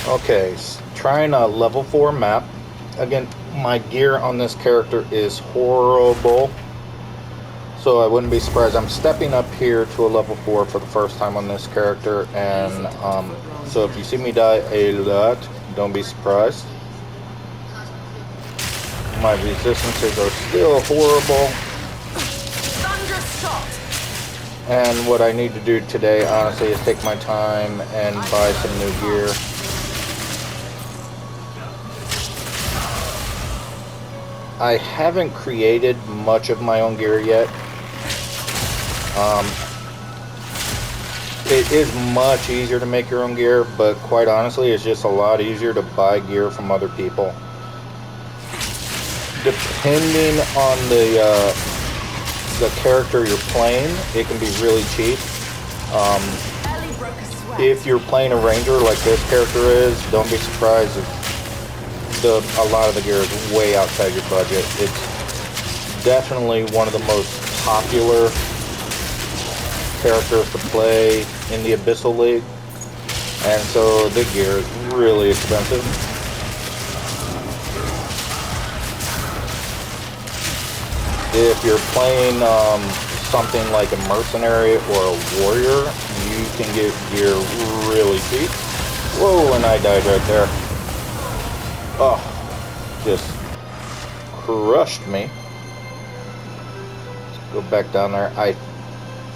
Okay, trying a level 4 map. Again, my gear on this character is horrible, so I wouldn't be surprised. I'm stepping up here to a level 4 for the first time on this character, and so if you see me die a lot, don't be surprised. My resistances are still horrible. And what I need to do today, honestly, is take my time and buy some new gear. I haven't created much of my own gear yet. It is much easier to make your own gear, but quite honestly, it's just a lot easier to buy gear from other people. Depending on the character you're playing, it can be really cheap. If you're playing a ranger like this character is, don't be surprised if a lot of the gear is way outside your budget. It's definitely one of the most popular characters to play in the Abyssal League, and so the gear is really expensive. If you're playing something like a mercenary or a warrior, you can get gear really cheap. Whoa, and I died right there. Oh, just crushed me. Let's go back down there. I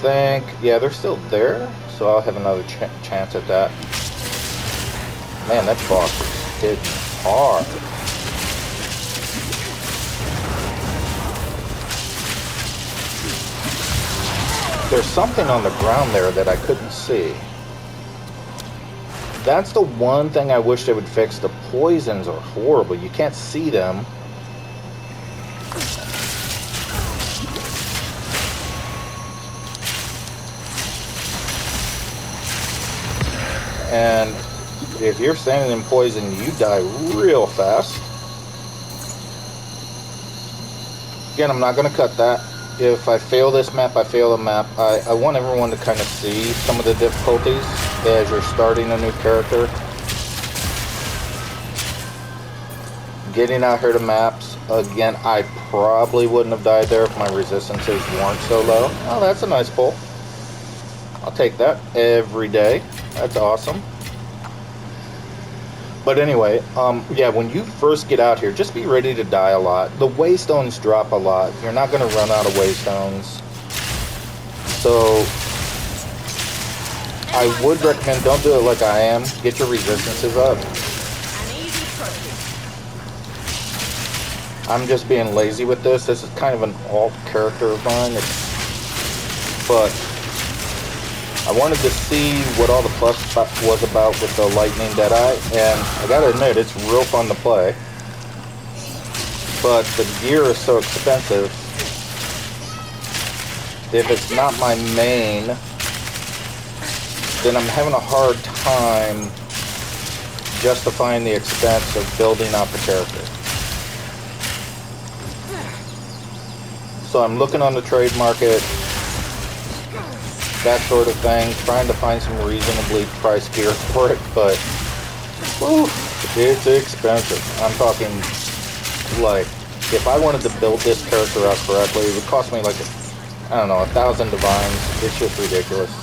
think, yeah, they're still there, so I'll have another chance at that. Man, that boss is hitting hard. There's something on the ground there that I couldn't see. That's the one thing I wish they would fix. The poisons are horrible. You can't see them. And if you're standing in poison, you die real fast. Again, I'm not going to cut that. If I fail this map, I fail the map. I want everyone to kind of see some of the difficulties as you're starting a new character. Getting out here to maps. Again, I probably wouldn't have died there if my resistances weren't so low. Oh, that's a nice pull. I'll take that every day. That's awesome. But anyway, yeah, when you first get out here, just be ready to die a lot. The waystones drop a lot. You're not going to run out of waystones. So, I would recommend, don't do it like I am. Get your resistances up. I'm just being lazy with this. This is kind of an alt character of mine. But I wanted to see what all the fuss was about with the Lightning Deadeye, and I gotta admit, it's real fun to play. But the gear is so expensive. If it's not my main, then I'm having a hard time justifying the expense of building out the character. So I'm looking on the trade market, that sort of thing, trying to find some reasonably priced gear for it, but whew, it's expensive. I'm talking, like, if I wanted to build this character out correctly, it would cost me like, I don't know, 1,000 divines. It's just ridiculous.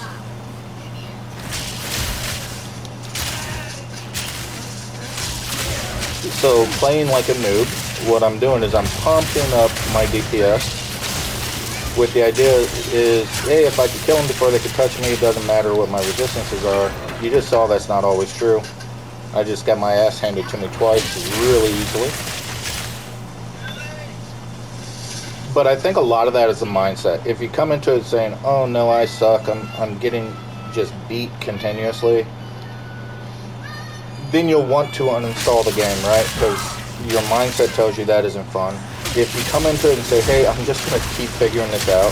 So playing like a noob, what I'm doing is I'm pumping up my DPS. With the idea is, hey, if I could kill them before they could touch me, it doesn't matter what my resistances are. You just saw that's not always true. I just got my ass handed to me twice really easily. But I think a lot of that is a mindset. If you come into it saying, oh no, I suck, I'm getting just beat continuously, then you'll want to uninstall the game, right? Because your mindset tells you that isn't fun. If you come into it and say, hey, I'm just going to keep figuring this out,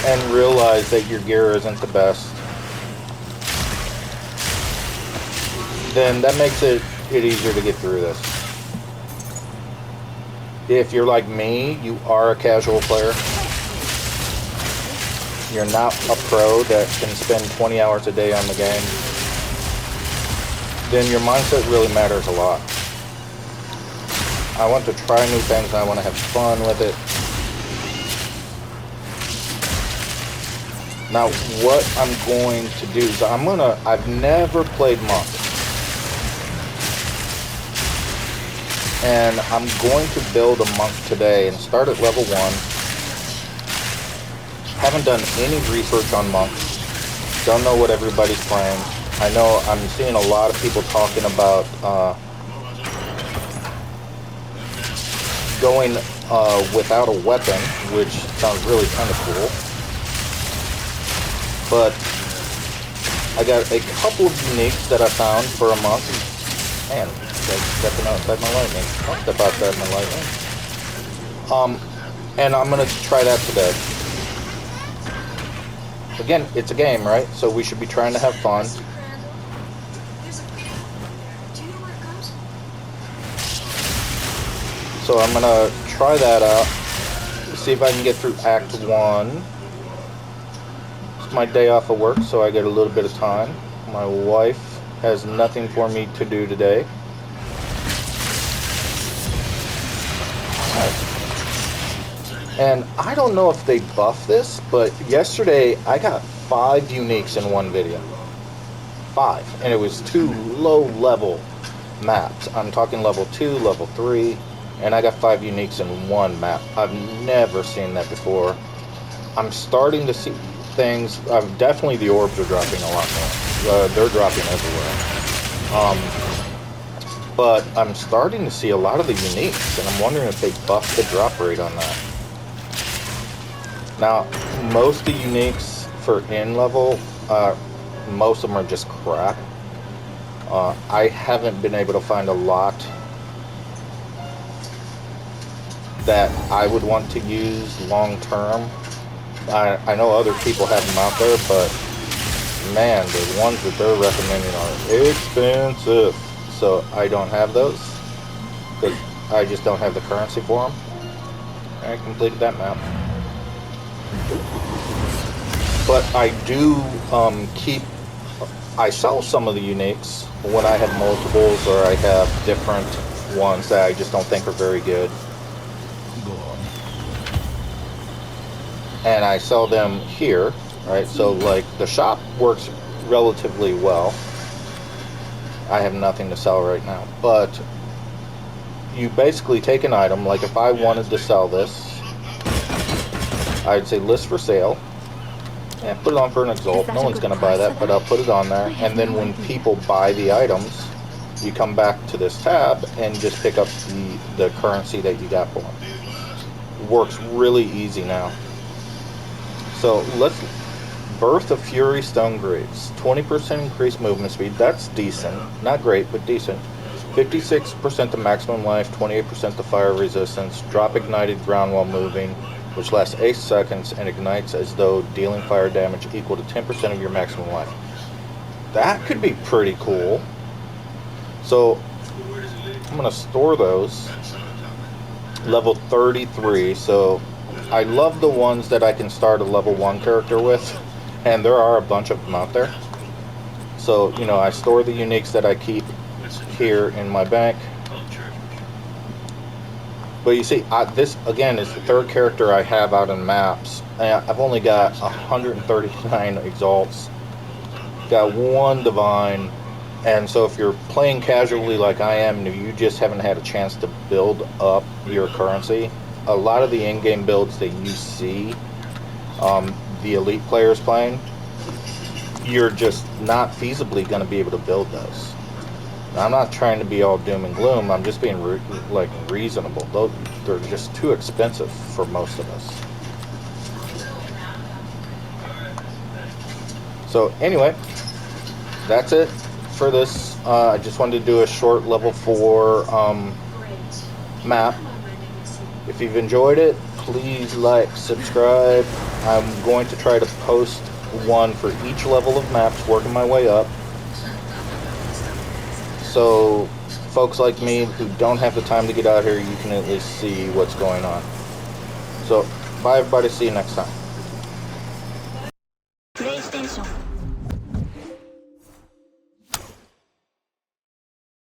and realize that your gear isn't the best, then that makes it easier to get through this. If you're like me, you are a casual player. You're not a pro that can spend 20 hours a day on the game. Then your mindset really matters a lot. I want to try new things and I want to have fun with it. Now, what I'm going to do is I've never played Monk. And I'm going to build a Monk today and start at level 1. Haven't done any research on monks. Don't know what everybody's playing. I know I'm seeing a lot of people talking about going without a weapon, which sounds really kind of cool. But I got a couple of uniques that I found for a monk. Man, that's stepping outside my lightning. I'll step outside my lightning. And I'm gonna try that today. Again, it's a game, right? So we should be trying to have fun. So I'm gonna try that out. See if I can get through Act 1. It's my day off of work, so I get a little bit of time. My wife has nothing for me to do today. And I don't know if they buff this, but yesterday I got 5 uniques in one video. 5. And it was 2 low-level maps. I'm talking level 2, level 3, and I got 5 uniques in one map. I've never seen that before. I'm starting to see things. Definitely the orbs are dropping a lot more. They're dropping everywhere. But I'm starting to see a lot of the uniques, and I'm wondering if they buffed the drop rate on that. Now, most of the uniques for in-level, most of them are just crap. I haven't been able to find a lot that I would want to use long-term. I know other people have them out there, but man, the ones that they're recommending are expensive. So I don't have those, because I just don't have the currency for them. I completed that map. But I do I sell some of the uniques when I have multiples or I have different ones that I just don't think are very good. And I sell them here, right? So like the shop works relatively well. I have nothing to sell right now, but you basically take an item, like if I wanted to sell this, I'd say list for sale, and put it on for an exalt. No one's going to buy that, but I'll put it on there, and then when people buy the items, you come back to this tab and just pick up the currency that you got for them. Works really easy now. So let's Birth of Fury Stone Graves. 20% increased movement speed. That's decent. Not great, but decent. 56% to maximum life, 28% to fire resistance. Drop ignited ground while moving, which lasts 8 seconds and ignites as though dealing fire damage equal to 10% of your maximum life. That could be pretty cool. So I'm going to store those. Level 33. So I love the ones that I can start a level 1 character with. And there are a bunch of them out there. So, you know, I store the uniques that I keep here in my bank. But you see, this, again, is the 3rd character I have out in maps. I've only got 139 exalts. Got 1 divine. And so if you're playing casually like I am, and you just haven't had a chance to build up your currency, a lot of the in-game builds that you see, the elite players playing, you're just not feasibly going to be able to build those. Now, I'm not trying to be all doom and gloom. I'm just being reasonable. They're just too expensive for most of us. So anyway, that's it for this. I just wanted to do a short level 4 map. If you've enjoyed it, please like, subscribe. I'm going to try to post one for each level of maps, working my way up. So folks like me who don't have the time to get out here, you can at least see what's going on. So, bye everybody, see you next time. PlayStation